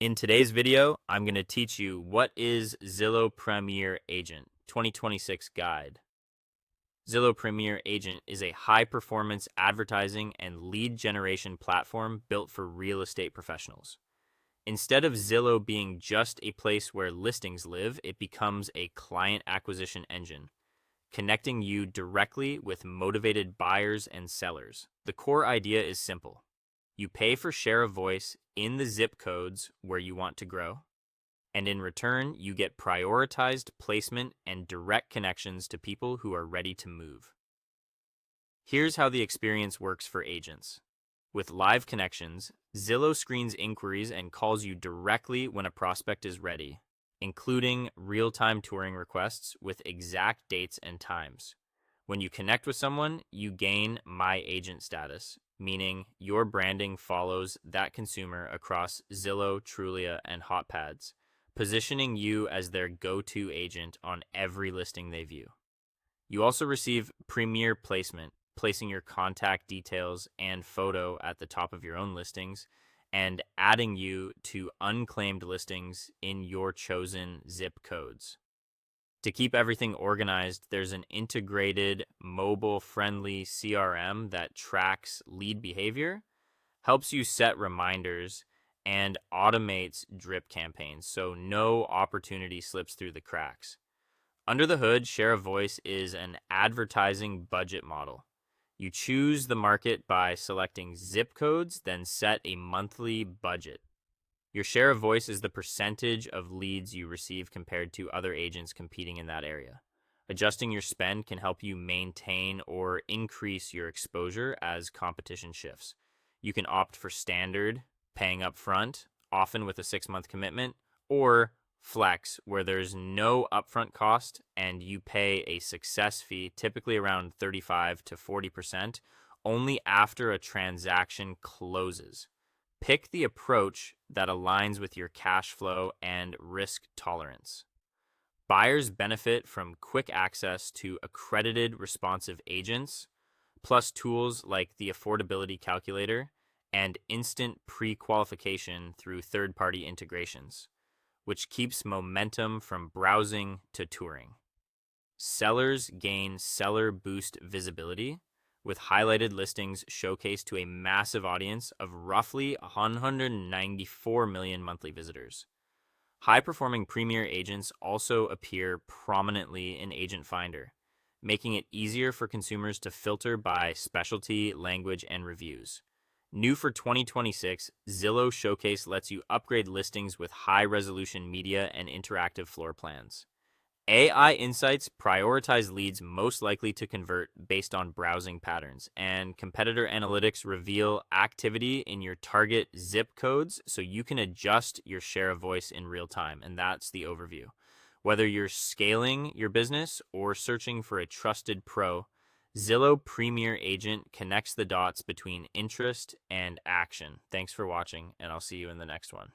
In today's video, I'm going to teach you what is Zillow Premier Agent 2026 guide. Zillow Premier Agent is a high-performance advertising and lead generation platform built for real estate professionals. Instead of Zillow being just a place where listings live, it becomes a client acquisition engine, connecting you directly with motivated buyers and sellers. The core idea is simple. You pay for share of voice in the zip codes where you want to grow, and in return, you get prioritized placement and direct connections to people who are ready to move. Here's how the experience works for agents. With live connections, Zillow screens inquiries and calls you directly when a prospect is ready, including real-time touring requests with exact dates and times. When you connect with someone, you gain My Agent status, meaning your branding follows that consumer across Zillow, Trulia, and HotPads, positioning you as their go-to agent on every listing they view. You also receive Premier placement, placing your contact details and photo at the top of your own listings and adding you to unclaimed listings in your chosen zip codes. To keep everything organized, there's an integrated mobile-friendly CRM that tracks lead behavior, helps you set reminders, and automates drip campaigns so no opportunity slips through the cracks. Under the hood, Share of Voice is an advertising budget model. You choose the market by selecting zip codes, then set a monthly budget. Your share of voice is the percentage of leads you receive compared to other agents competing in that area. Adjusting your spend can help you maintain or increase your exposure as competition shifts. You can opt for standard, paying up front, often with a 6-month commitment, or flex, where there's no upfront cost and you pay a success fee, typically around 35 to 40%, only after a transaction closes. Pick the approach that aligns with your cash flow and risk tolerance. Buyers benefit from quick access to accredited responsive agents, plus tools like the affordability calculator and instant pre-qualification through third-party integrations, which keeps momentum from browsing to touring. Sellers gain seller boost visibility, with highlighted listings showcased to a massive audience of roughly 194 million monthly visitors. High-performing Premier agents also appear prominently in Agent Finder, making it easier for consumers to filter by specialty, language, and reviews. New for 2026, Zillow Showcase lets you upgrade listings with high-resolution media and interactive floor plans. AI insights prioritize leads most likely to convert based on browsing patterns, and competitor analytics reveal activity in your target zip codes so you can adjust your share of voice in real time, and that's the overview. Whether you're scaling your business or searching for a trusted pro, Zillow Premier Agent connects the dots between interest and action. Thanks for watching, and I'll see you in the next one.